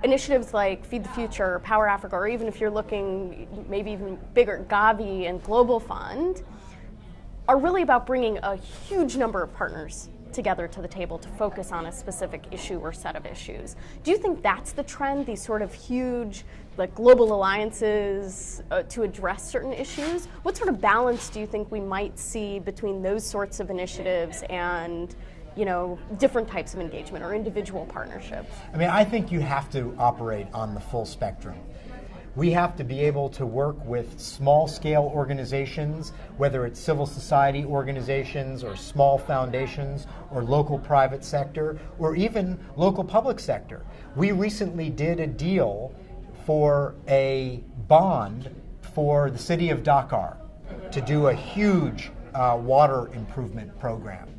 initiatives like Feed the Future, Power Africa, or even if you're looking maybe even bigger, Gavi and Global Fund, are really about bringing a huge number of partners together to the table to focus on a specific issue or set of issues. Do you think that's the trend, these sort of huge like global alliances to address certain issues? What sort of balance do you think we might see between those sorts of initiatives and different types of engagement or individual partnerships? I mean, I think you have to operate on the full spectrum. We have to be able to work with small-scale organizations, whether it's civil society organizations or small foundations or local private sector or even local public sector. We recently did a deal for a bond for the city of Dakar to do a huge water improvement program.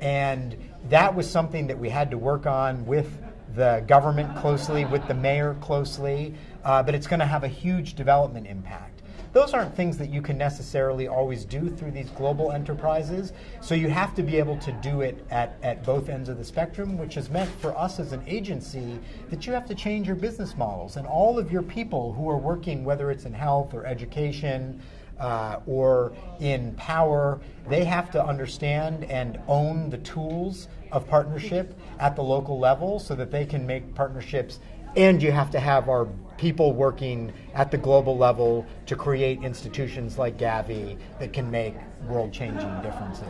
And that was something that we had to work on with the government closely, with the mayor closely, but it's going to have a huge development impact. Those aren't things that you can necessarily always do through these global enterprises, so you have to be able to do it at both ends of the spectrum, which has meant for us as an agency that you have to change your business models. And all of your people who are working, whether it's in health or education, or in power, they have to understand and own the tools of partnership at the local level so that they can make partnerships. And you have to have our people working at the global level to create institutions like Gavi that can make world-changing differences.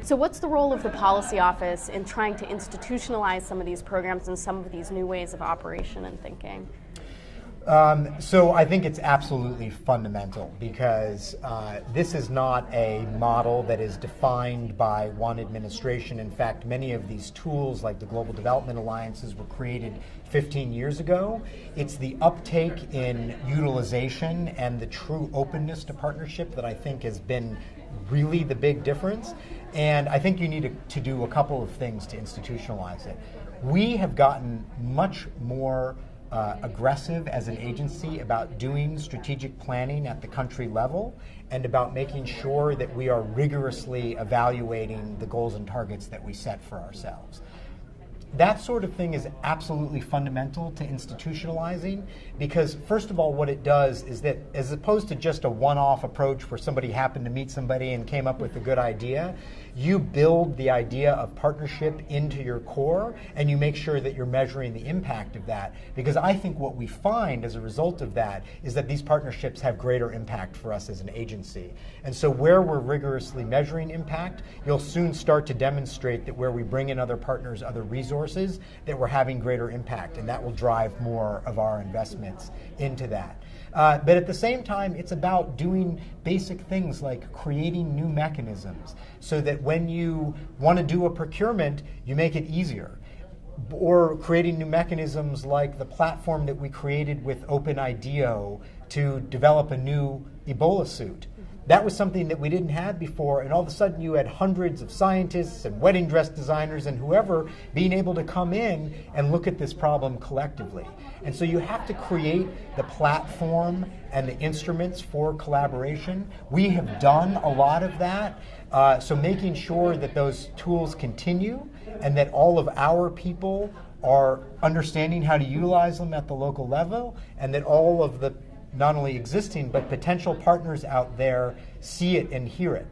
So what's the role of the policy office in trying to institutionalize some of these programs and some of these new ways of operation and thinking? So I think it's absolutely fundamental because this is not a model that is defined by one administration. In fact, many of these tools like the Global Development Alliances were created 15 years ago. It's the uptake in utilization and the true openness to partnership that I think has been really the big difference. And I think you need to do a couple of things to institutionalize it. We have gotten much more aggressive as an agency about doing strategic planning at the country level and about making sure that we are rigorously evaluating the goals and targets that we set for ourselves. That sort of thing is absolutely fundamental to institutionalizing because, first of all, what it does is that as opposed to just a one-off approach where somebody happened to meet somebody and came up with a good idea, you build the idea of partnership into your core and you make sure that you're measuring the impact of that. Because I think what we find as a result of that is that these partnerships have greater impact for us as an agency. And so where we're rigorously measuring impact, you'll soon start to demonstrate that where we bring in other partners, other resources, that we're having greater impact, and that will drive more of our investments into that. But at the same time, it's about doing basic things like creating new mechanisms so that when you want to do a procurement, you make it easier. Or creating new mechanisms like the platform that we created with OpenIDEO to develop a new Ebola suit. That was something that we didn't have before, and all of a sudden you had hundreds of scientists and wedding dress designers and whoever being able to come in and look at this problem collectively. And so you have to create the platform and the instruments for collaboration. We have done a lot of that, so making sure that those tools continue and that all of our people are understanding how to utilize them at the local level, and that all of the not only existing but potential partners out there see it and hear it.